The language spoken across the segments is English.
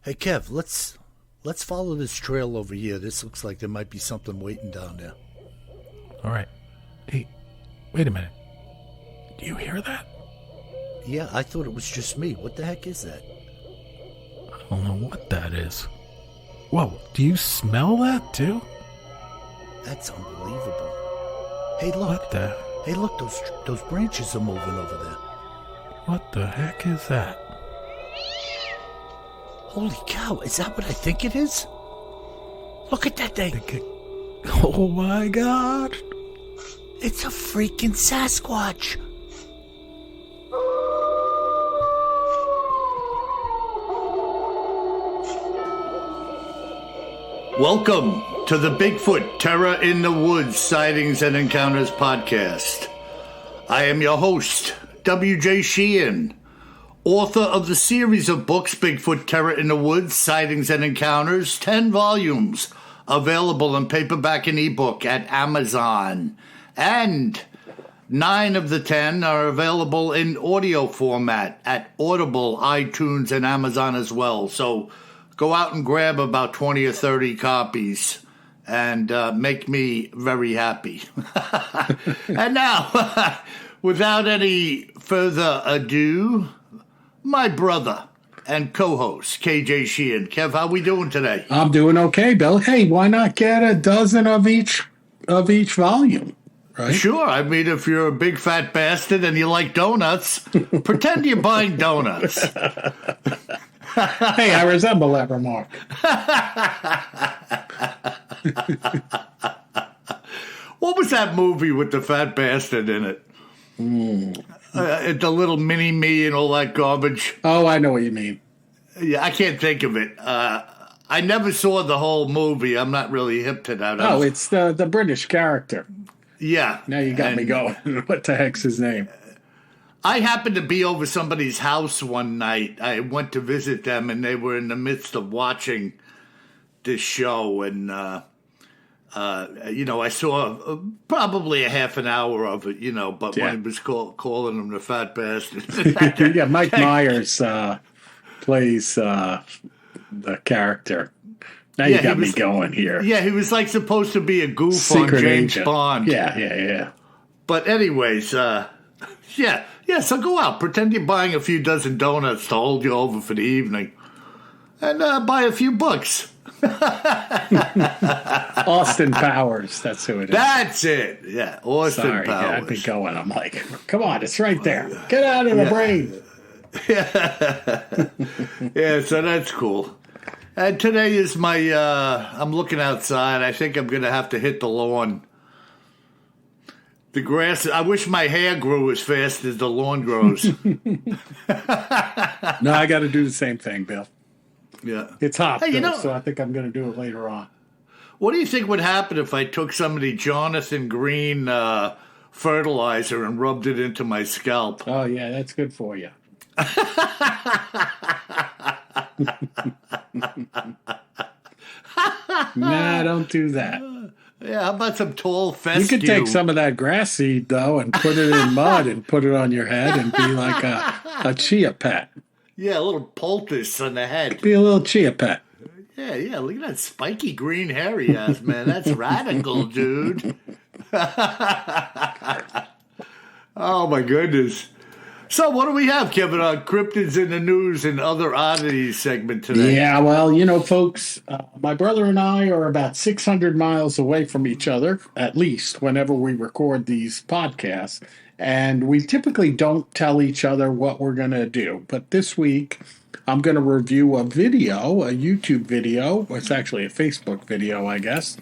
Hey Kev, let's follow this trail over here. This looks like there might be something waiting down there. All right. Hey, wait a minute. Do you hear that? Yeah, I thought it was just me. What the heck is that? I don't know what that is. Whoa, do you smell that too? That's unbelievable. Hey, look. What the? Hey, look, those branches are moving over there. What the heck is that? Holy cow, is that what I think it is? Look at that thing. Oh my God. It's a freaking Sasquatch. Welcome to the Bigfoot Terror in the Woods Sightings and Encounters podcast. I am your host, W.J. Sheehan, author of the series of books Bigfoot Terror in the Woods Sightings and Encounters, 10 volumes, available in paperback and ebook at Amazon. And 9 of the 10 are available in audio format at Audible, iTunes, and Amazon as well. So go out and grab about 20 or 30 copies and make me very happy. And now, without any further ado, my brother and co-host, KJ Sheehan. Kev, how we doing today? I'm doing okay, Bill. Hey, why not get a dozen of each volume? Right? Sure. I mean, if you're a big fat bastard and you like donuts, pretend you're buying donuts. Hey, I resemble that remark. What was that movie with the fat bastard in it? The little mini-me and all that garbage. Oh, I know what you mean. Yeah, I can't think of it. I never saw the whole movie. I'm not really hip to that. Oh, it's the British character. Yeah. Now you got me going. What the heck's his name? I happened to be over somebody's house one night. I went to visit them, and they were in the midst of watching this show. And, I saw probably a half an hour of it, but when he was calling him the fat bastard. Yeah, Mike Myers plays the character. Now you got me going here. Yeah, he was like supposed to be a goof Secret on James agent. Bond. Yeah. But anyways, so go out. Pretend you're buying a few dozen donuts to hold you over for the evening. And buy a few books. Austin Powers, that's who it is. That's it. Yeah, Austin Powers. Yeah, I'd be going. I'm like, come on, it's right there. Get out of the brain. Yeah, so that's cool. And today is my, I'm looking outside. I think I'm going to have to hit the lawn. The grass, I wish my hair grew as fast as the lawn grows. No, I got to do the same thing, Bill. Yeah. It's hot, so I think I'm going to do it later on. What do you think would happen if I took some of the Jonathan Green fertilizer and rubbed it into my scalp? Oh, yeah, that's good for you. Nah, don't do that. Yeah, how about some tall fescue? You could take some of that grass seed, though, and put it in mud and put it on your head and be like a chia pet. Yeah, a little poultice on the head. Be a little chia pet. Yeah, look at that spiky green hair he has, man. That's radical, dude. Oh, my goodness. So what do we have, Kevin, on Cryptids in the News and Other Oddities segment today? Yeah, well, folks, my brother and I are about 600 miles away from each other, at least, whenever we record these podcasts. And we typically don't tell each other what we're going to do. But this week, I'm going to review a YouTube video. It's actually a Facebook video, I guess,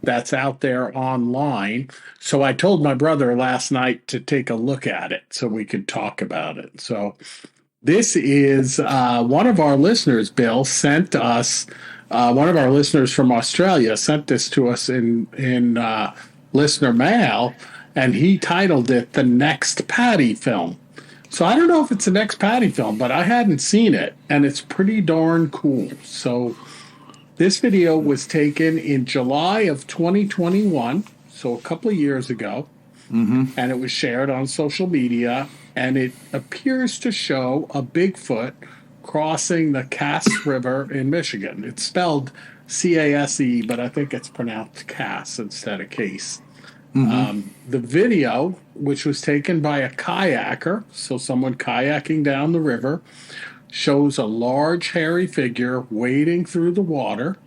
that's out there online. So I told my brother last night to take a look at it so we could talk about it. So this is one of our listeners, Bill, sent us, one of our listeners from Australia sent this to us in listener mail, and he titled it The Next Patty Film. So I don't know if it's the next Patty film, but I hadn't seen it, and it's pretty darn cool. So this video was taken in July of 2021, so a couple of years ago, and it was shared on social media, and it appears to show a Bigfoot crossing the Cass River in Michigan. It's spelled Case, but I think it's pronounced Cass instead of Case. The video, which was taken by a kayaker, so someone kayaking down the river, shows a large hairy figure wading through the water.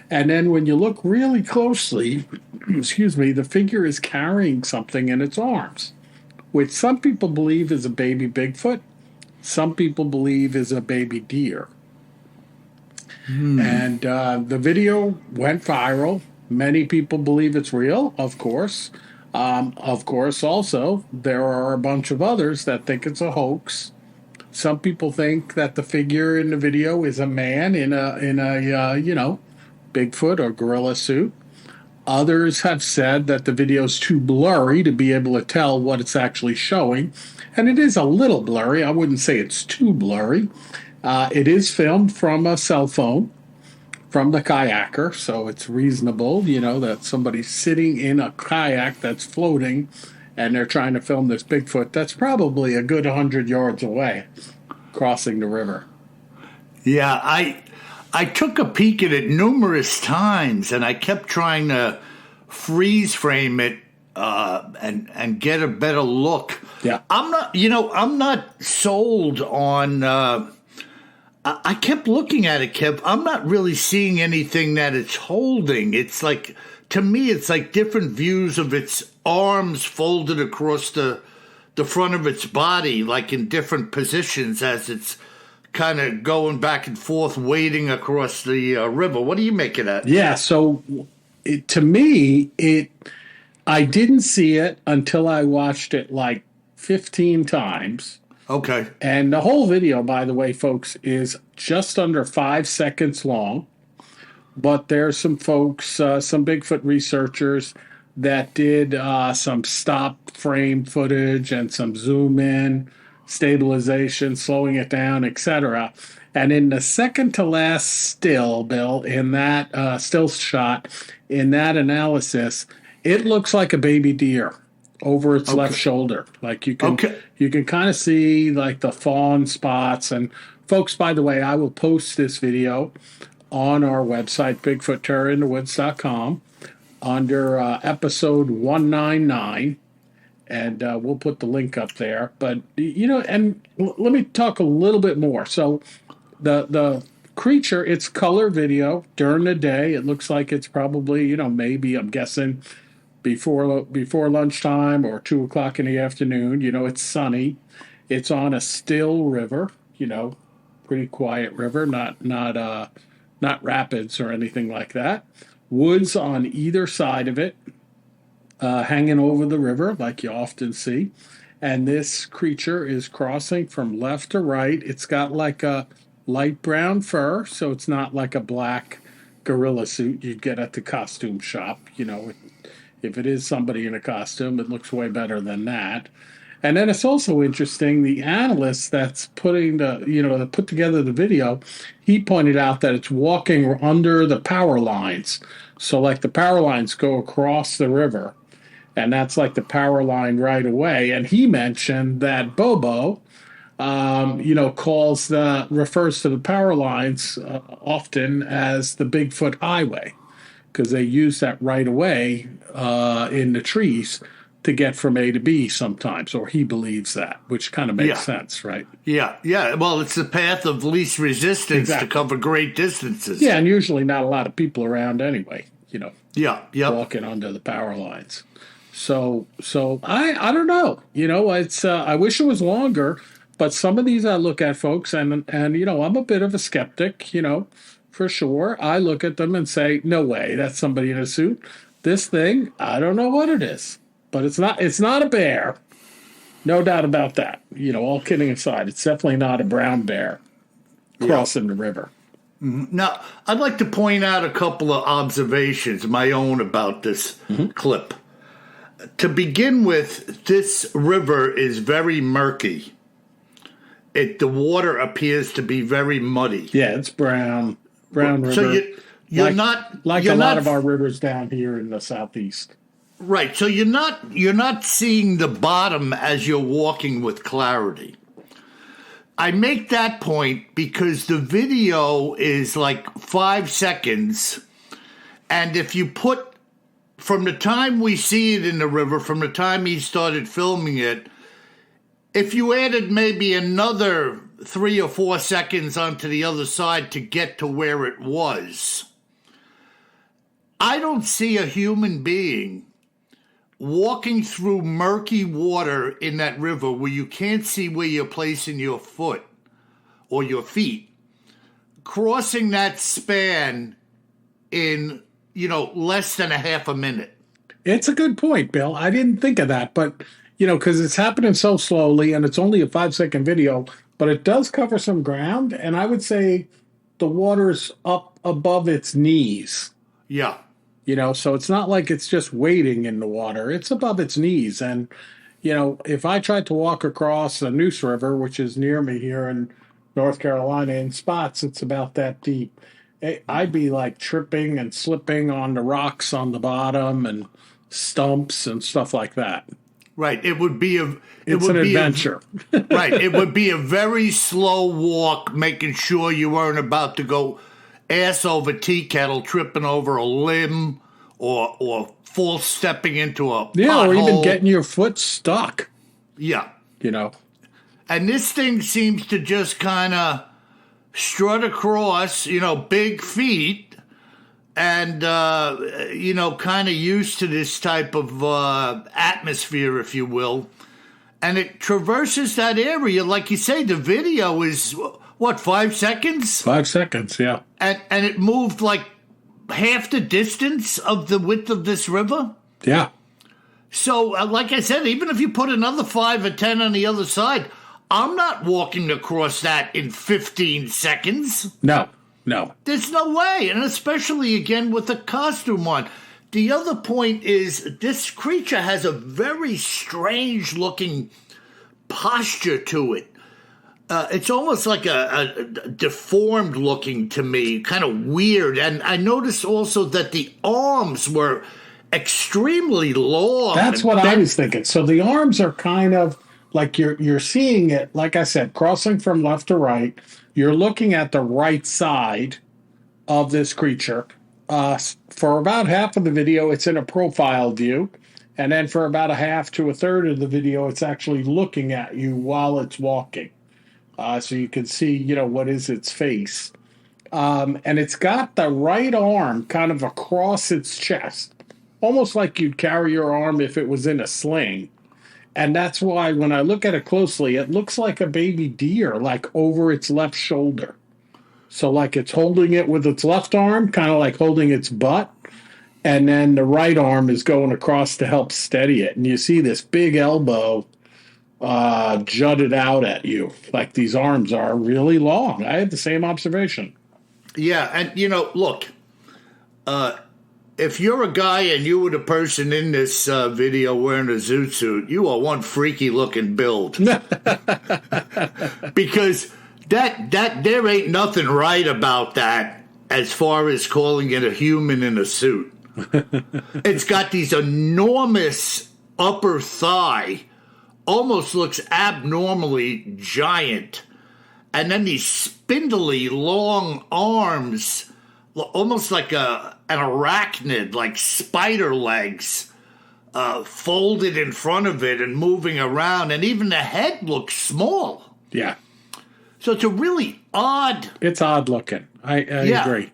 And then when you look really closely, excuse me, the figure is carrying something in its arms, which some people believe is a baby Bigfoot. Some people believe is a baby deer. And the video went viral. Many people believe it's real, of course. Of course, also, there are a bunch of others that think it's a hoax. Some people think that the figure in the video is a man in a Bigfoot or gorilla suit. Others have said that the video is too blurry to be able to tell what it's actually showing. And it is a little blurry. I wouldn't say it's too blurry. It is filmed from a cell phone from the kayaker, so it's reasonable, that somebody's sitting in a kayak that's floating and they're trying to film this Bigfoot that's probably a good 100 yards away crossing the river. Yeah, I took a peek at it numerous times, and I kept trying to freeze frame it and get a better look. Yeah, I'm not sold on. I kept looking at it, Kev. I'm not really seeing anything that it's holding. It's like, to me, it's like different views of its arms folded across the front of its body, like in different positions as it's kind of going back and forth, wading across the river. What do you make of that? Yeah, so to me, I didn't see it until I watched it like 15 times. Okay. And the whole video, by the way, folks, is just under 5 seconds long. But there's some folks, some Bigfoot researchers that did some stop frame footage and some zoom in, stabilization, slowing it down, etc. And in the second to last still, Bill, in that still shot, in that analysis, it looks like a baby deer over its left shoulder. Like you can kind of see like the fawn spots. And folks, by the way, I will post this video on our website, BigfootTerraInTheWoods.com, under episode 199, and we'll put the link up there. But, and let me talk a little bit more. So the creature, it's color video during the day. It looks like it's probably, maybe, I'm guessing, before lunchtime or 2 o'clock in the afternoon. It's sunny. It's on a still river, pretty quiet river, not rapids or anything like that. Woods on either side of it, hanging over the river like you often see. And this creature is crossing from left to right. It's got like a light brown fur, so it's not like a black gorilla suit you'd get at the costume shop. If it is somebody in a costume, it looks way better than that. And then it's also interesting, the analyst that's putting that put together the video, he pointed out that it's walking under the power lines. So like the power lines go across the river, and that's like the power line right away. And he mentioned that Bobo, refers to the power lines often as the Bigfoot Highway, because they use that right away in the trees to get from A to B sometimes, or he believes that, which kind of makes sense, right? Yeah. Well, it's the path of least resistance to cover great distances. Yeah, and usually not a lot of people around anyway, walking under the power lines. So I don't know. It's I wish it was longer, but some of these I look at, folks, and I'm a bit of a skeptic, for sure. I look at them and say, no way, that's somebody in a suit. This thing, I don't know what it is. But it's not a bear. No doubt about that. All kidding aside, it's definitely not a brown bear crossing the river. Now, I'd like to point out a couple of observations, my own, about this clip. To begin with, this river is very murky. The water appears to be very muddy. Yeah, it's brown river. So you're not a lot of our rivers down here in the southeast. Right, so you're not seeing the bottom as you're walking with clarity. I make that point because the video is like 5 seconds. And if you put, from the time we see it in the river, from the time he started filming it, if you added maybe another 3 or 4 seconds onto the other side to get to where it was, I don't see a human being walking through murky water in that river where you can't see where you're placing your foot or your feet, crossing that span in, less than a half a minute. It's a good point, Bill. I didn't think of that, but, because it's happening so slowly and it's only a 5-second video, but it does cover some ground. And I would say the water's up above its knees. Yeah. So it's not like it's just wading in the water. It's above its knees. And, if I tried to walk across the Neuse River, which is near me here in North Carolina, in spots, it's about that deep. I'd be like tripping and slipping on the rocks on the bottom and stumps and stuff like that. Right. It would be an adventure. Right. It would be a very slow walk, making sure you weren't about to go ass over tea kettle, tripping over a limb or full stepping into a pothole. Or even getting your foot stuck. Yeah. And this thing seems to just kind of strut across, big feet and, kind of used to this type of atmosphere, if you will. And it traverses that area. Like you say, the video is, 5 seconds? 5 seconds, yeah. And it moved like half the distance of the width of this river? Yeah. So, like I said, even if you put another 5 or 10 on the other side, I'm not walking across that in 15 seconds. No. There's no way, and especially, again, with the costume on. The other point is this creature has a very strange-looking posture to it. It's almost like a deformed looking to me, kind of weird. And I noticed also that the arms were extremely long. That's what I was thinking. So the arms are kind of like you're seeing it, like I said, crossing from left to right. You're looking at the right side of this creature. For about half of the video, it's in a profile view. And then for about a half to a third of the video, it's actually looking at you while it's walking. So you can see, what is its face. And it's got the right arm kind of across its chest, almost like you'd carry your arm if it was in a sling. And that's why when I look at it closely, it looks like a baby deer, like over its left shoulder. So like it's holding it with its left arm, kind of like holding its butt. And then the right arm is going across to help steady it. And you see this big elbow jutted out at you, like these arms are really long. I had the same observation. Yeah, and look, if you're a guy and you were the person in this video wearing a zoot suit, you are one freaky looking build. Because that there ain't nothing right about that as far as calling it a human in a suit. It's got these enormous upper thigh, almost looks abnormally giant. And then these spindly long arms, almost like an arachnid, like spider legs, folded in front of it and moving around. And even the head looks small. Yeah. So it's a really odd... It's odd looking. I agree.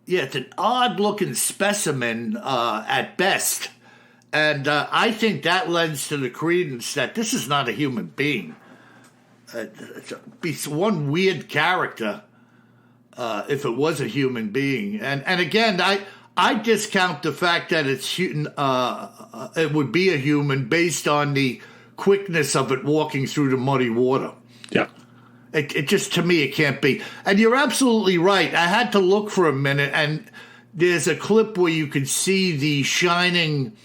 Yeah, it's an odd looking specimen at best. And I think that lends to the credence that this is not a human being. It's one weird character if it was a human being. And again, I discount the fact that it would be a human based on the quickness of it walking through the muddy water. Yeah. It just, to me, it can't be. And you're absolutely right. I had to look for a minute, and there's a clip where you can see the shining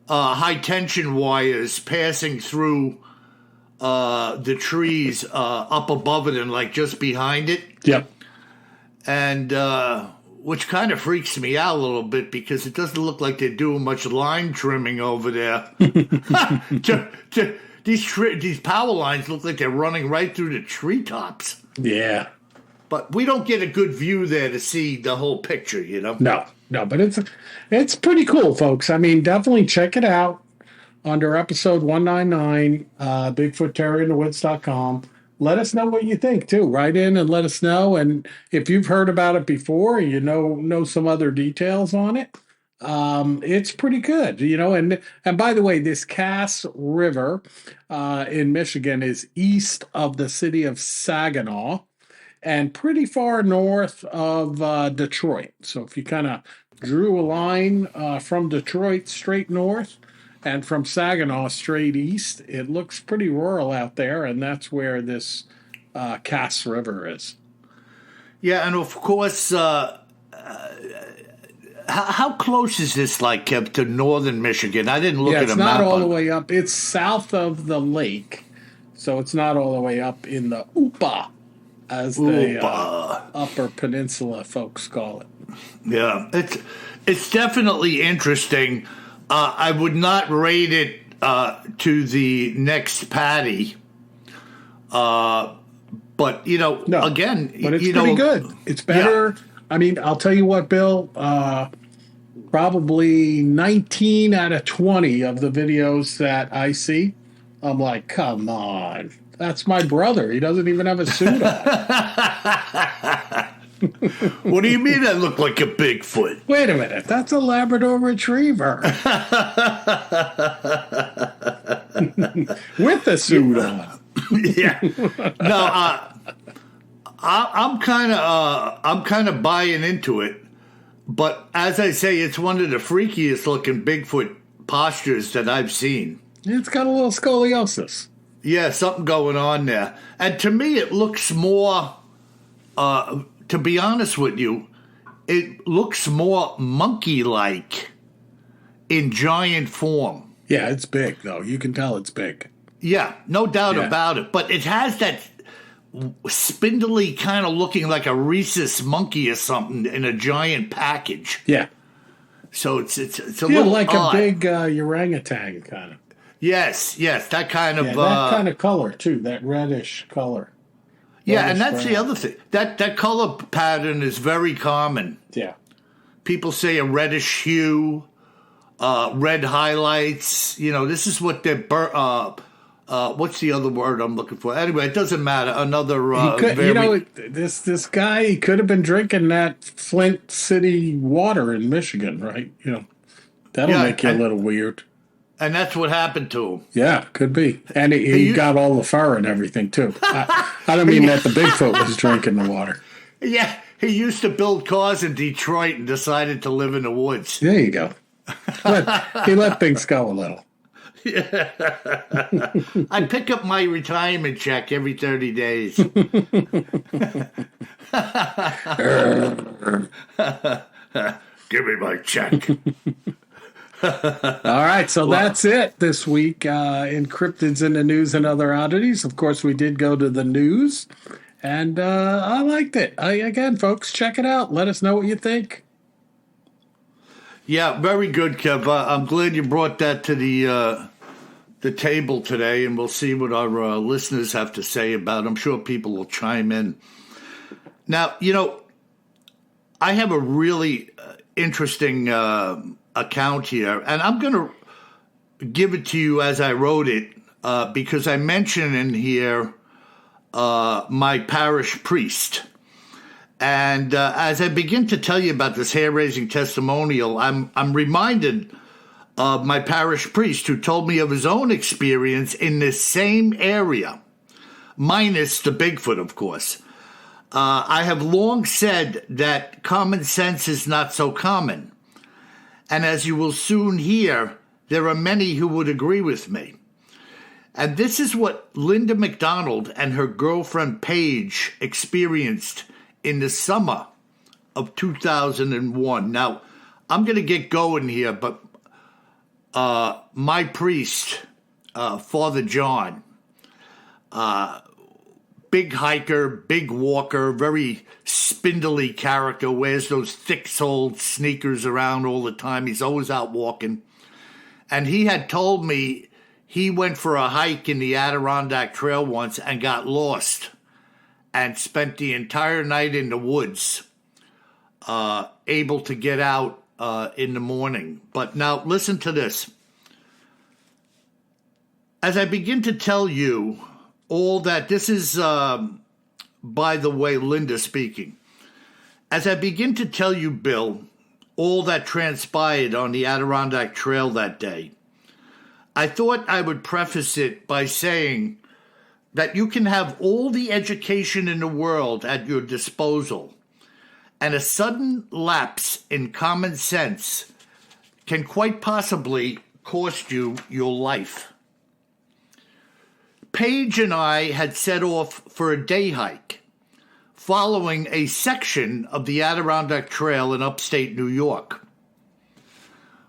high-tension wires passing through the trees up above it and, like, just behind it. Yep. And which kind of freaks me out a little bit because it doesn't look like they're doing much line trimming over there these power lines look like they're running right through the treetops. Yeah. But we don't get a good view there to see the whole picture, you know? No, but it's pretty cool, folks. I mean, definitely check it out under episode 199, BigfootTerrorInTheWoods.com. Let us know what you think, too. Write in and let us know. And if you've heard about it before, you know some other details on it, it's pretty good, you know. And by the way, this Cass River in Michigan is east of the city of Saginaw and pretty far north of Detroit. So if you kind of drew a line from Detroit straight north and from Saginaw straight east, it looks pretty rural out there, and that's where this Cass River is. Yeah, and of course, how close is this, like, Kev, to northern Michigan? I didn't look at a map. It's not all the way up. It's south of the lake, so it's not all the way up in the Upa, as the Upper Peninsula folks call it. Yeah, it's definitely interesting. I would not rate it to the next Patty, but you know, again, but it's pretty good. It's better. Yeah. I mean, I'll tell you what, Bill. Probably 19 out of 20 of the videos that I see, I'm like, come on, that's my brother. He doesn't even have a suit on. What do you mean I look like a Bigfoot? Wait a minute. That's a Labrador Retriever. With the suit on. Yeah. No, I'm kind of buying into it. But as I say, it's one of the freakiest looking Bigfoot postures that I've seen. It's got a little scoliosis. Yeah, something going on there. And to me, it looks more... to be honest with you, it looks more monkey-like in giant form. Yeah, it's big, though. You can tell it's big. Yeah, no doubt about it. But it has that spindly kind of looking like a rhesus monkey or something in a giant package. Yeah. So it's a little like odd. A big orangutan kind of. Yes, that kind of... that kind of color, too, that reddish color. Yeah, and that's the other thing. That color pattern is very common. Yeah. People say a reddish hue, red highlights. You know, this is what they're... what's the other word I'm looking for? Anyway, it doesn't matter. Another... this guy, he could have been drinking that Flint City water in Michigan, right? You know, that'll make you a little weird. And that's what happened to him. Yeah, could be. And he got all the fur and everything, too. I don't mean that the Bigfoot was drinking the water. Yeah, he used to build cars in Detroit and decided to live in the woods. There you go. He let things go a little. Yeah. I pick up my retirement check every 30 days. Give me my check. All right, so that's it this week in Cryptids in the News and Other Oddities. Of course, we did go to the news, and I liked it. Again, folks, check it out. Let us know what you think. Yeah, very good, Kev. I'm glad you brought that to the table today, and we'll see what our listeners have to say about it. I'm sure people will chime in. Now, you know, I have a really interesting account here, and I'm going to give it to you as I wrote it because I mention in here my parish priest. And as I begin to tell you about this hair-raising testimonial, I'm reminded of my parish priest who told me of his own experience in this same area, minus the Bigfoot, of course. I have long said that common sense is not so common. And as you will soon hear, there are many who would agree with me. And this is what Linda McDonald and her girlfriend Paige experienced in the summer of 2001. Now, I'm going to get going here, but my priest, Father John, big hiker, big walker, very spindly character, wears those thick-soled sneakers around all the time. He's always out walking. And he had told me he went for a hike in the Adirondack Trail once and got lost and spent the entire night in the woods, able to get out in the morning. But now listen to this. As I begin to tell you all that, this is, by the way, Linda speaking. As I begin to tell you, Bill, all that transpired on the Adirondack Trail that day, I thought I would preface it by saying that you can have all the education in the world at your disposal, and a sudden lapse in common sense can quite possibly cost you your life. Paige and I had set off for a day hike, following a section of the Adirondack Trail in upstate New York.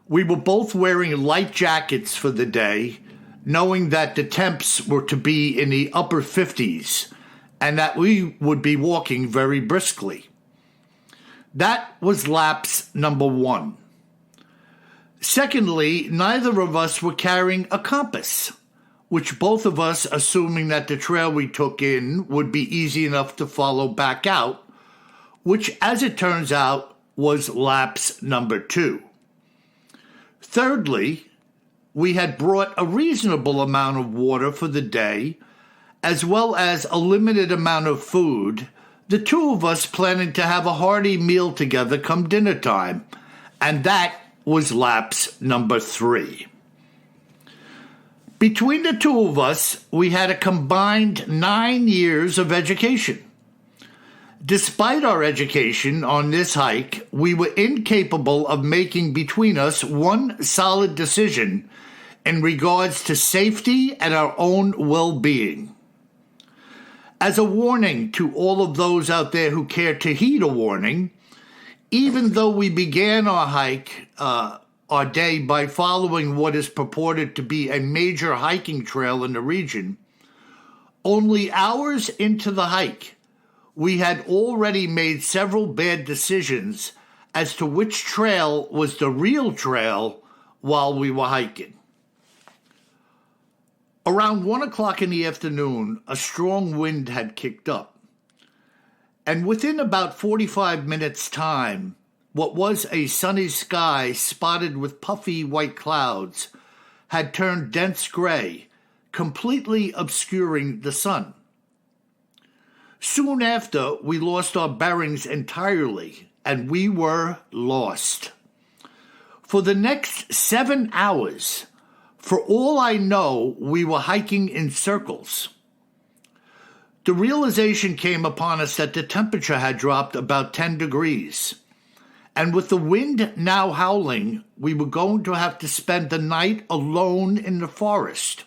We were both wearing light jackets for the day, knowing that the temps were to be in the upper 50s and that we would be walking very briskly. That was lapse number one. Secondly, neither of us were carrying a compass, which both of us, assuming that the trail we took in would be easy enough to follow back out, which, as it turns out, was lapse number two. Thirdly, we had brought a reasonable amount of water for the day, as well as a limited amount of food, the two of us planning to have a hearty meal together come dinner time, and that was lapse number three. Between the two of us, we had a combined 9 years of education. Despite our education on this hike, we were incapable of making between us one solid decision in regards to safety and our own well-being. As a warning to all of those out there who care to heed a warning, even though we began our hike, our day by following what is purported to be a major hiking trail in the region, only hours into the hike, we had already made several bad decisions as to which trail was the real trail while we were hiking. Around 1 o'clock in the afternoon, a strong wind had kicked up, and within about 45 minutes' time, what was a sunny sky spotted with puffy white clouds had turned dense gray, completely obscuring the sun. Soon after, we lost our bearings entirely, and we were lost. For the next 7 hours, for all I know, we were hiking in circles. The realization came upon us that the temperature had dropped about 10 degrees. And with the wind now howling, we were going to have to spend the night alone in the forest,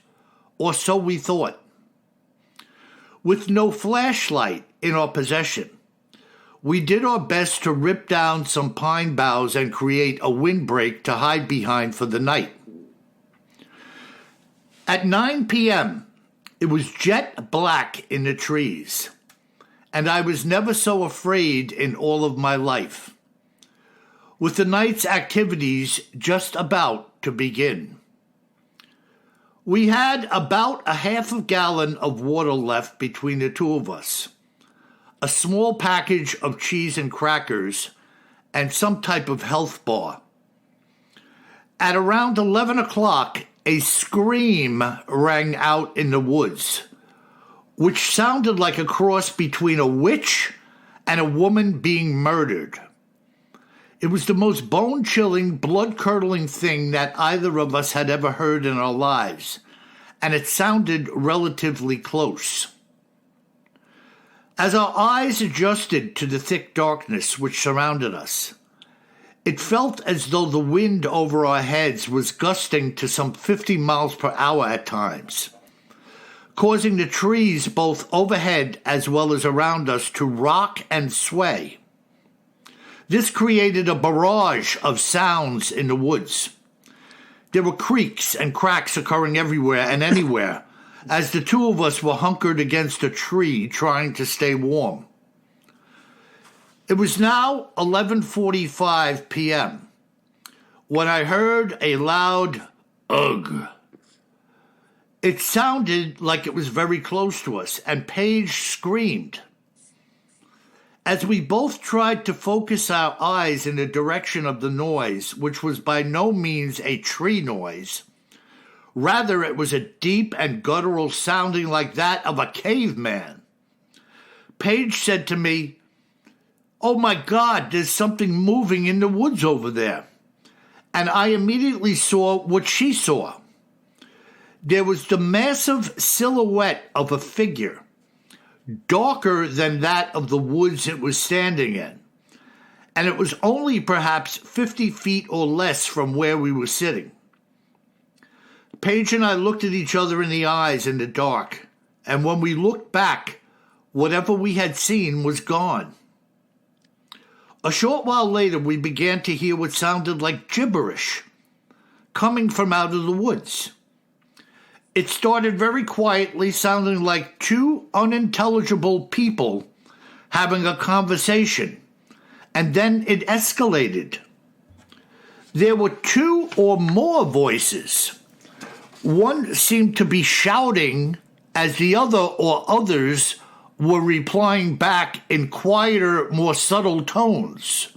or so we thought. With no flashlight in our possession, we did our best to rip down some pine boughs and create a windbreak to hide behind for the night. At 9 p.m., it was jet black in the trees, and I was never so afraid in all of my life, with the night's activities just about to begin. We had about a half a gallon of water left between the two of us, a small package of cheese and crackers, and some type of health bar. At around 11 o'clock, a scream rang out in the woods, which sounded like a cross between a witch and a woman being murdered. It was the most bone-chilling, blood-curdling thing that either of us had ever heard in our lives, and it sounded relatively close. As our eyes adjusted to the thick darkness which surrounded us, it felt as though the wind over our heads was gusting to some 50 miles per hour at times, causing the trees both overhead as well as around us to rock and sway. This created a barrage of sounds in the woods. There were creaks and cracks occurring everywhere and anywhere as the two of us were hunkered against a tree trying to stay warm. It was now 11:45 p.m. when I heard a loud ugh. It sounded like it was very close to us, and Paige screamed. As we both tried to focus our eyes in the direction of the noise, which was by no means a tree noise, rather it was a deep and guttural sounding like that of a caveman, Paige said to me, "Oh my God, there's something moving in the woods over there." And I immediately saw what she saw. There was the massive silhouette of a figure, darker than that of the woods it was standing in, and it was only perhaps 50 feet or less from where we were sitting. Paige and I looked at each other in the eyes in the dark, and when we looked back, whatever we had seen was gone. A short while later, we began to hear what sounded like gibberish coming from out of the woods. It started very quietly, sounding like two unintelligible people having a conversation, and then it escalated. There were two or more voices. One seemed to be shouting as the other or others were replying back in quieter, more subtle tones.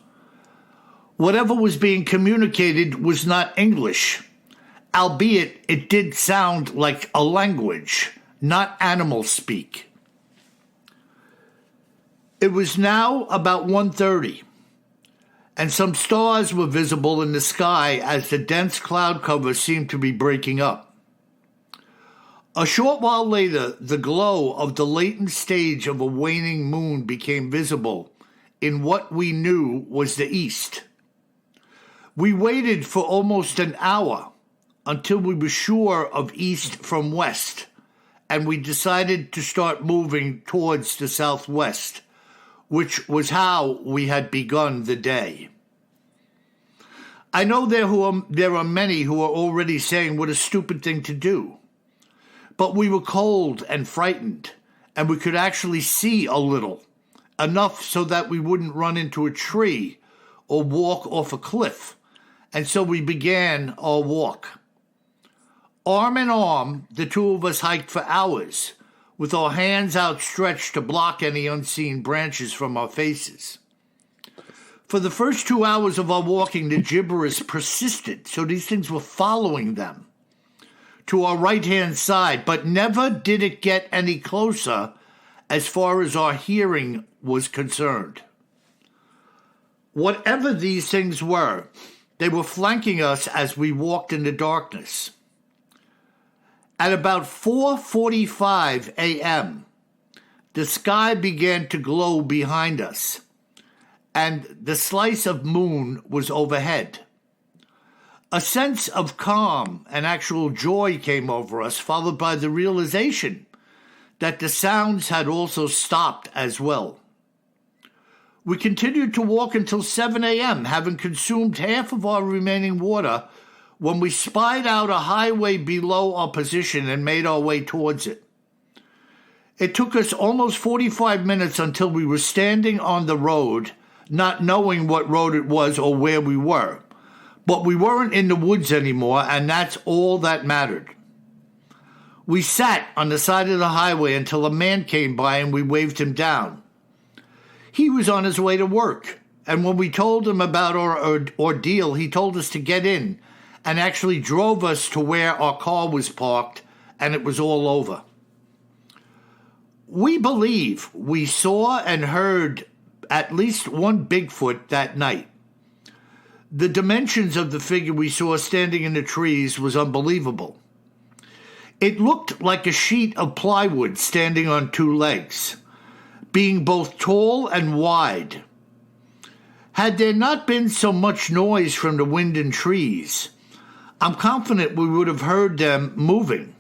Whatever was being communicated was not English, albeit it did sound like a language, not animal speak. It was now about 1:30, and some stars were visible in the sky as the dense cloud cover seemed to be breaking up. A short while later, the glow of the latent stage of a waning moon became visible in what we knew was the east. We waited for almost an hour until we were sure of east from west, and we decided to start moving towards the southwest, which was how we had begun the day. I know there are many who are already saying what a stupid thing to do. But we were cold and frightened, and we could actually see a little, enough so that we wouldn't run into a tree or walk off a cliff, and so we began our walk. Arm in arm, the two of us hiked for hours, with our hands outstretched to block any unseen branches from our faces. For the first 2 hours of our walking, the gibberish persisted, so these things were following them to our right-hand side, but never did it get any closer as far as our hearing was concerned. Whatever these things were, they were flanking us as we walked in the darkness. At about 4:45 a.m., the sky began to glow behind us, and the slice of moon was overhead. A sense of calm and actual joy came over us, followed by the realization that the sounds had also stopped as well. We continued to walk until 7 a.m., having consumed half of our remaining water, when we spied out a highway below our position and made our way towards it. It took us almost 45 minutes until we were standing on the road, not knowing what road it was or where we were. But we weren't in the woods anymore, and that's all that mattered. We sat on the side of the highway until a man came by and we waved him down. He was on his way to work, and when we told him about our ordeal, he told us to get in and actually drove us to where our car was parked, and it was all over. We believe we saw and heard at least one Bigfoot that night. The dimensions of the figure we saw standing in the trees was unbelievable. It looked like a sheet of plywood standing on two legs, being both tall and wide. Had there not been so much noise from the wind and trees, I'm confident we would have heard them moving,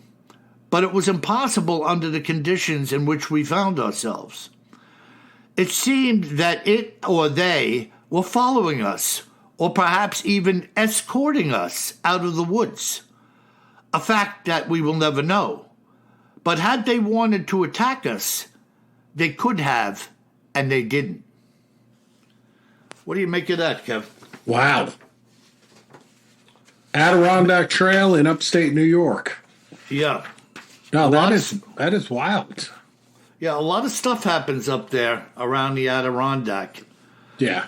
but it was impossible under the conditions in which we found ourselves. It seemed that it or they were following us, or perhaps even escorting us out of the woods, a fact that we will never know. But had they wanted to attack us, they could have, and they didn't. What do you make of that, Kev? Wow. Adirondack Trail in upstate New York. Yeah. No, that is wild. Yeah, a lot of stuff happens up there around the Adirondack. Yeah.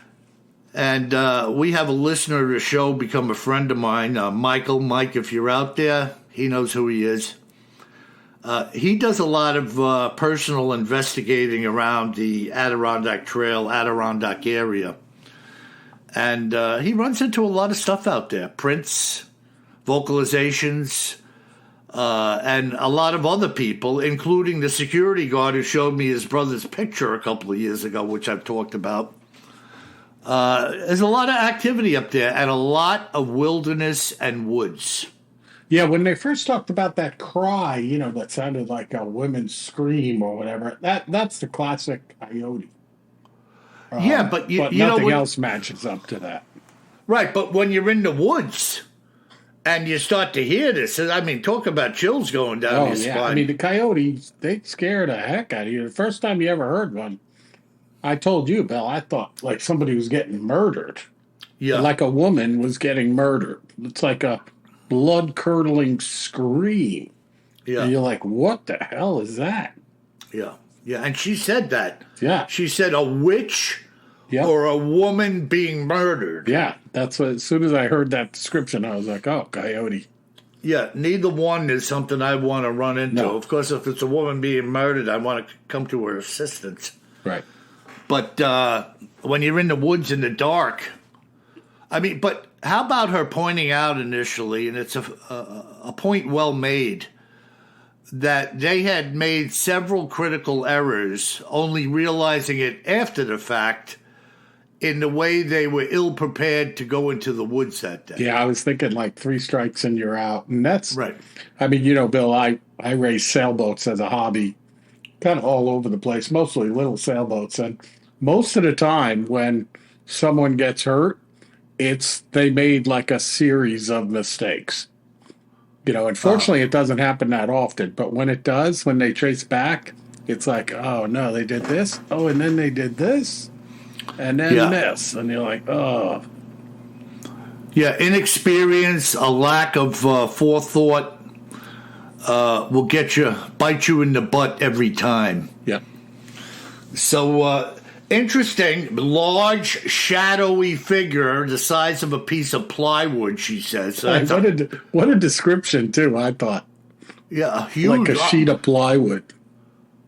And we have a listener of the show become a friend of mine, Michael. Mike, if you're out there, he knows who he is. He does a lot of personal investigating around the Adirondack Trail, Adirondack area. And he runs into a lot of stuff out there. Prints, vocalizations, and a lot of other people, including the security guard who showed me his brother's picture a couple of years ago, which I've talked about. There's a lot of activity up there and a lot of wilderness and woods. Yeah, when they first talked about that cry, that sounded like a woman's scream or whatever, that's the classic coyote. Yeah, but nothing else matches up to that. Right, but when you're in the woods and you start to hear this, I mean, talk about chills going down your spine. I mean, the coyotes, they scare the heck out of you. The first time you ever heard one, I told you, Bill, I thought like somebody was getting murdered. Yeah. Like a woman was getting murdered. It's like a blood-curdling scream. Yeah. And you're like, what the hell is that? Yeah. Yeah, and she said that. Yeah. She said a witch or a woman being murdered. Yeah, that's what, as soon as I heard that description, I was like, oh, coyote. Yeah, neither one is something I want to run into. No. Of course, if it's a woman being murdered, I want to come to her assistance. Right. But when you're in the woods in the dark, I mean, but how about her pointing out initially, and it's a point well made, that they had made several critical errors, only realizing it after the fact in the way they were ill-prepared to go into the woods that day. Yeah, I was thinking like 3 strikes and you're out. And that's, right. I mean, Bill, I race sailboats as a hobby, kind of all over the place, mostly little sailboats. And most of the time when someone gets hurt, they made like a series of mistakes. Unfortunately, it doesn't happen that often. But when it does, when they trace back, it's like, oh, no, they did this. Oh, and then they did this. And then this. And you're like, oh. Yeah, inexperience, a lack of forethought will bite you in the butt every time. Yeah. So, interesting, large, shadowy figure the size of a piece of plywood, she says. So what a description, too, I thought. Yeah, huge. Like a sheet of plywood.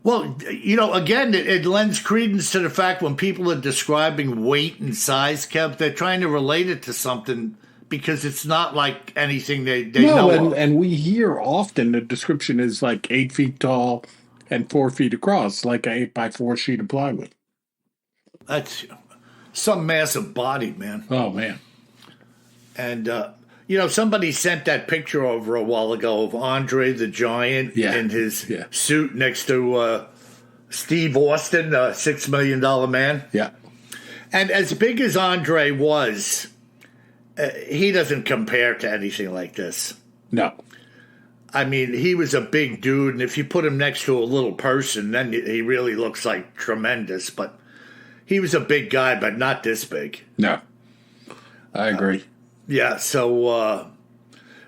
Well, again, it lends credence to the fact when people are describing weight and size, Kev, they're trying to relate it to something because it's not like anything they know of. And we hear often the description is like 8 feet tall and 4 feet across, like an 8x4 sheet of plywood. That's some massive body, man. Oh, man. And, somebody sent that picture over a while ago of Andre the Giant in his suit next to Steve Austin, the $6 Million Man. Yeah. And as big as Andre was, he doesn't compare to anything like this. No. I mean, he was a big dude, and if you put him next to a little person, then he really looks like tremendous. But he was a big guy, but not this big. No. I agree. Yeah, so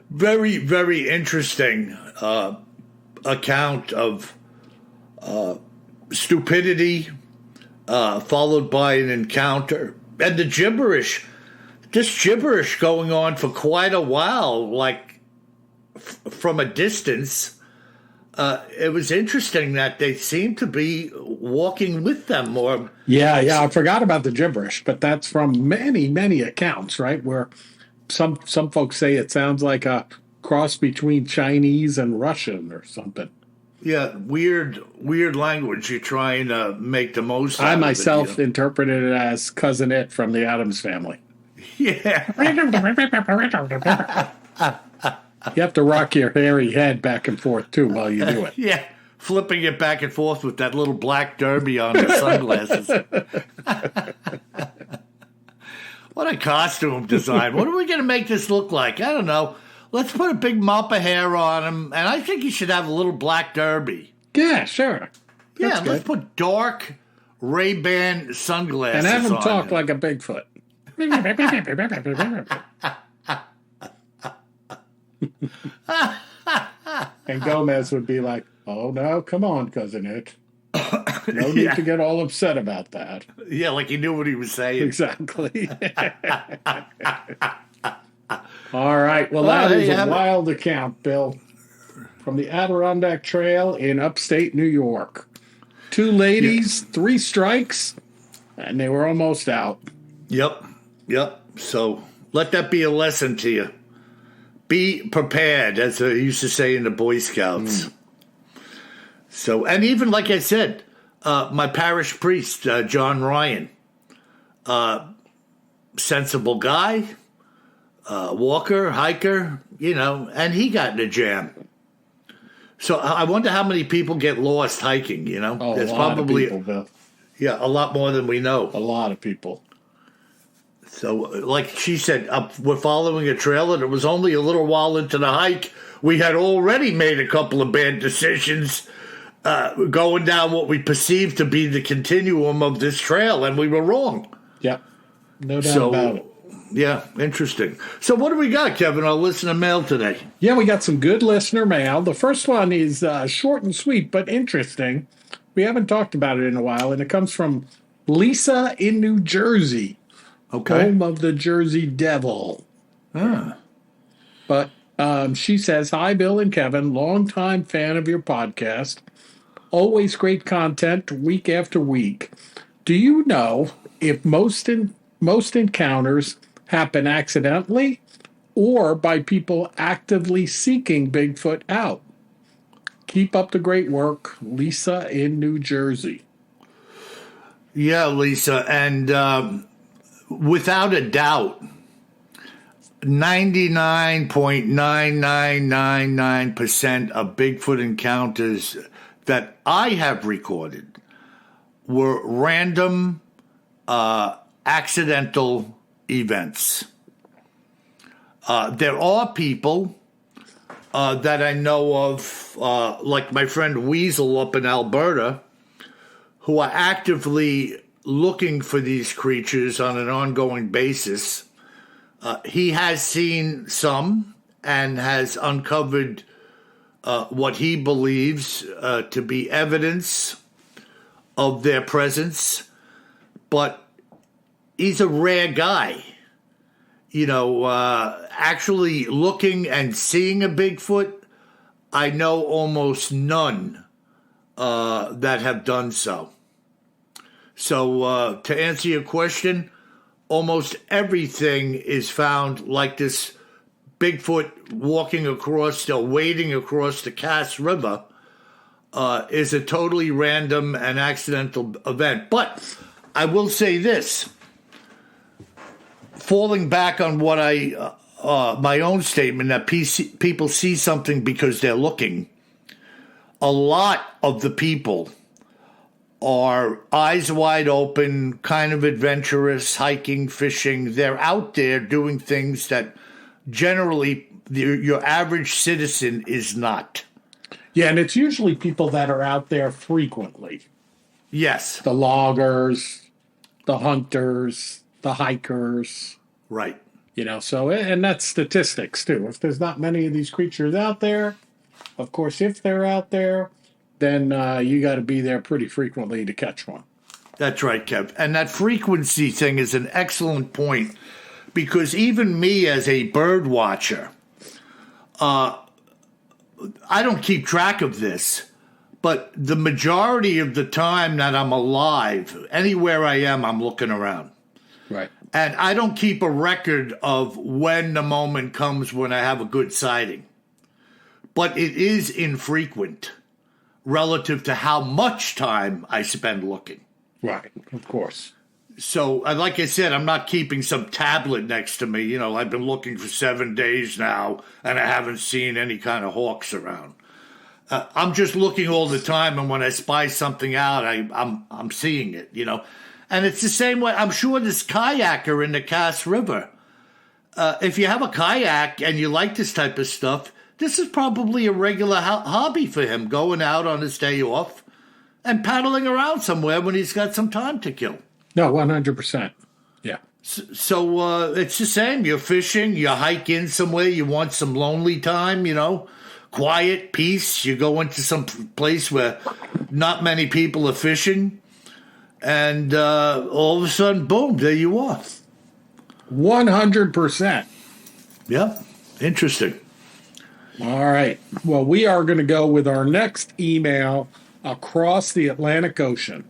very, very interesting account of stupidity followed by an encounter. And the gibberish, this gibberish going on for quite a while, like from a distance. It was interesting that they seemed to be walking with them more. Yeah, I forgot about the gibberish, but that's from many, many accounts, right? Where some folks say it sounds like a cross between Chinese and Russian or something. Yeah, weird language you're trying to make the most out I of myself it, interpreted it as Cousin It from the Addams Family. Yeah. You have to rock your hairy head back and forth, too, while you do it. Yeah, flipping it back and forth with that little black derby on the sunglasses. What a costume design. What are we going to make this look like? I don't know. Let's put a big mop of hair on him, and I think he should have a little black derby. Yeah, sure. Yeah, let's put dark Ray-Ban sunglasses on and have him talk like a Bigfoot. And Gomez would be like, "Oh no, come on, cousin Nick. No need to get all upset about that." Yeah, like he knew what he was saying. Exactly. All right. Well, that is a wild account, Bill, from the Adirondack Trail in upstate New York. 2 ladies, 3 strikes, and they were almost out. Yep. So let that be a lesson to you. Be prepared, as I used to say in the Boy Scouts. So, and even like I said, my parish priest, John Ryan, sensible guy, walker, hiker, and he got in a jam. So I wonder how many people get lost hiking, Oh, There's a lot probably, of people, Bill. Yeah, a lot more than we know. A lot of people. So, like she said, we're following a trail, and it was only a little while into the hike. We had already made a couple of bad decisions going down what we perceived to be the continuum of this trail, and we were wrong. Yep. No doubt about it. Yeah, interesting. So what do we got, Kevin, our listener mail today? Yeah, we got some good listener mail. The first one is short and sweet, but interesting. We haven't talked about it in a while, and it comes from Lisa in New Jersey. Okay. Home of the Jersey Devil. But she says, "Hi, Bill and Kevin. Longtime fan of your podcast. Always great content week after week. Do you know if most encounters happen accidentally or by people actively seeking Bigfoot out? Keep up the great work, Lisa in New Jersey." Yeah, Lisa, and without a doubt, 99.9999% of Bigfoot encounters that I have recorded were random, accidental events. There are people that I know of, like my friend Weasel up in Alberta, who are actively looking for these creatures on an ongoing basis. He has seen some and has uncovered what he believes to be evidence of their presence, but he's a rare guy. Actually looking and seeing a Bigfoot, I know almost none that have done so. So to answer your question, almost everything is found like this Bigfoot walking across or wading across the Cass River is a totally random and accidental event. But I will say this, falling back on what my own statement that people see something because they're looking, a lot of the people are eyes wide open, kind of adventurous, hiking, fishing. They're out there doing things that generally your average citizen is not. Yeah, and it's usually people that are out there frequently. Yes. The loggers, the hunters, the hikers. Right. So, and that's statistics too. If there's not many of these creatures out there, of course, if they're out there, then you got to be there pretty frequently to catch one. That's right, Kev. And that frequency thing is an excellent point, because even me as a bird watcher, I don't keep track of this, but the majority of the time that I'm alive, anywhere I am, I'm looking around. Right. And I don't keep a record of when the moment comes when I have a good sighting. But it is infrequent relative to how much time I spend looking. Right, of course. So, like I said, I'm not keeping some tablet next to me. I've been looking for 7 days now, and I haven't seen any kind of hawks around. I'm just looking all the time, and when I spy something out, I'm seeing it, And it's the same way, I'm sure this kayaker in the Cass River, if you have a kayak and you like this type of stuff, this is probably a regular hobby for him, going out on his day off and paddling around somewhere when he's got some time to kill. No, 100%. Yeah. So it's the same. You're fishing, you hike in somewhere, you want some lonely time, quiet, peace. You go into some place where not many people are fishing, and all of a sudden, boom, there you are. 100%. Yeah, interesting. All right. Well, we are going to go with our next email across the Atlantic Ocean.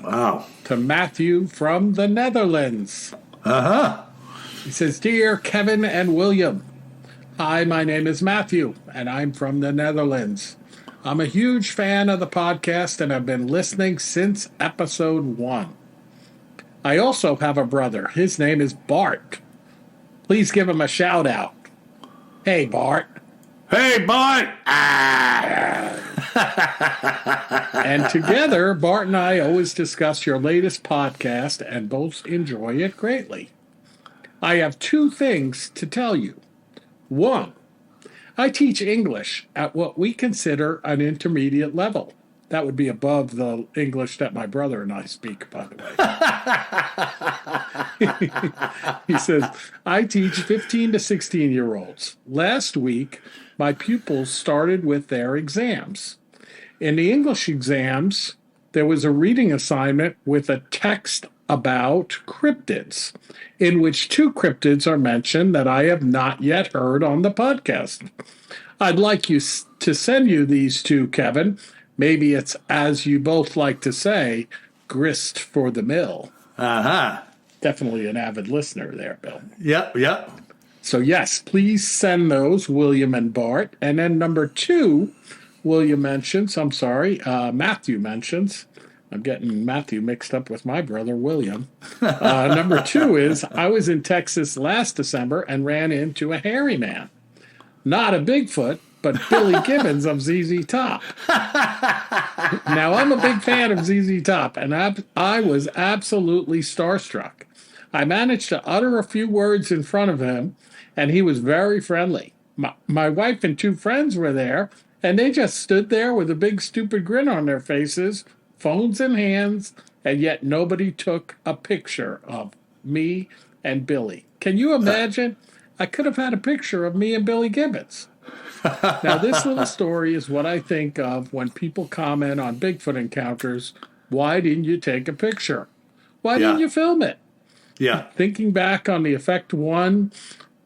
Wow. To Matthew from the Netherlands. Uh-huh. He says, Dear Kevin and William, hi, my name is Matthew, and I'm from the Netherlands. I'm a huge fan of the podcast, and I've been listening since episode 1. I also have a brother. His name is Bart. Please give him a shout out. Hey, Bart. Hey, Bart! And together, Bart and I always discuss your latest podcast and both enjoy it greatly. I have 2 things to tell you. 1, I teach English at what we consider an intermediate level. That would be above the English that my brother and I speak, by the way. He says, I teach 15 to 16-year-olds. Last week, my pupils started with their exams. In the English exams, there was a reading assignment with a text about cryptids, in which 2 cryptids are mentioned that I have not yet heard on the podcast. I'd like you to send you these 2, Kevin. Maybe it's, as you both like to say, grist for the mill. Uh-huh. Definitely an avid listener there, Bill. Yep. So, yes, please send those, William and Bart. And then number 2, Matthew mentions. I'm getting Matthew mixed up with my brother, William. Number 2 is, I was in Texas last December and ran into a hairy man. Not a Bigfoot, but Billy Gibbons of ZZ Top. Now, I'm a big fan of ZZ Top, and I was absolutely starstruck. I managed to utter a few words in front of him, and he was very friendly. My wife and 2 friends were there, and they just stood there with a big stupid grin on their faces, phones in hands, and yet nobody took a picture of me and Billy. Can you imagine? I could have had a picture of me and Billy Gibbons. Now, this little story is what I think of when people comment on Bigfoot encounters. Why didn't you take a picture? Why didn't you film it? Yeah. Thinking back on the effect one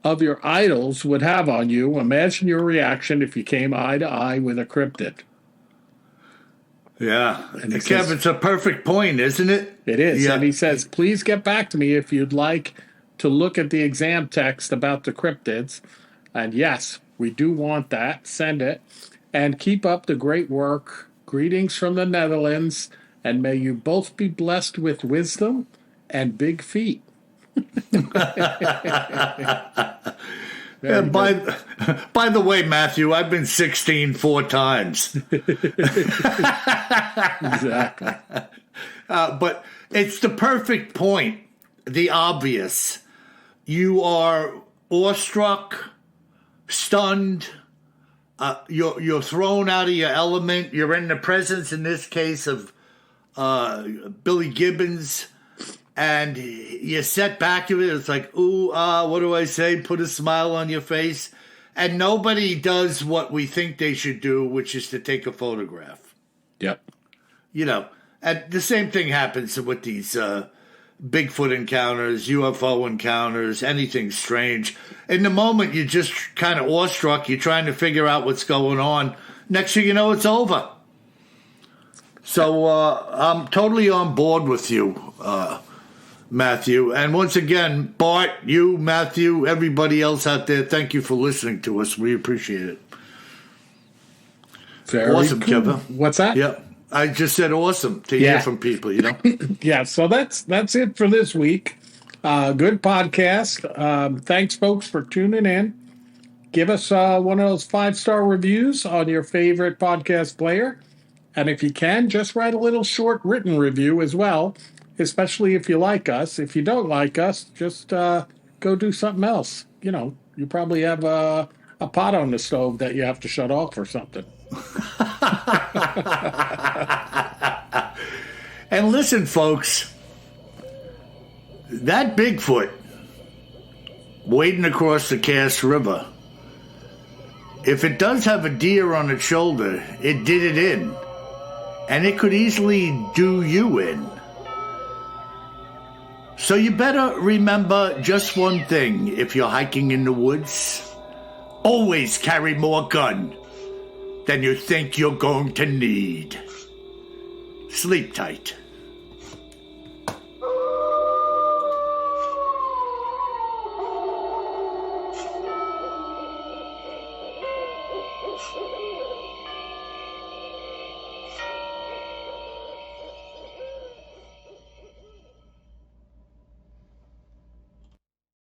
of your idols would have on you, imagine your reaction if you came eye to eye with a cryptid. Yeah. And Kev, it's a perfect point, isn't it? It is. Yeah. And he says, please get back to me if you'd like to look at the exam text about the cryptids. And yes, we do want that. Send it. And keep up the great work. Greetings from the Netherlands. And may you both be blessed with wisdom and big feet. Yeah, by the way, Matthew, I've been 16 4 times. Exactly. But it's the perfect point, the obvious. You are awestruck, stunned, you're thrown out of your element. You're in the presence, in this case, of Billy Gibbons, and you set back to it. It's like, ooh, what do I say? Put a smile on your face. And nobody does what we think they should do, which is to take a photograph. Yep. You know, and the same thing happens with these Bigfoot encounters, UFO encounters, anything strange. In the moment, you're just kind of awestruck. You're trying to figure out what's going on. Next thing you know, it's over. So I'm totally on board with you, Matthew. And once again, Bart, you, Matthew, everybody else out there, thank you for listening to us. We appreciate it. Very awesome, cool. Kevin. What's that? Yeah. I just said awesome to hear from people, you know? Yeah, so that's it for this week. Good podcast. Thanks, folks, for tuning in. Give us one of those 5-star reviews on your favorite podcast player. And if you can, just write a little short written review as well, especially if you like us. If you don't like us, just go do something else. You know, you probably have a pot on the stove that you have to shut off or something. And listen, folks, that Bigfoot wading across the Cass River If it does have a deer on its shoulder, it did it in. And it could easily do you in. So you better remember just one thing if you're hiking in the woods. Always carry more gun than you think you're going to need. Sleep tight.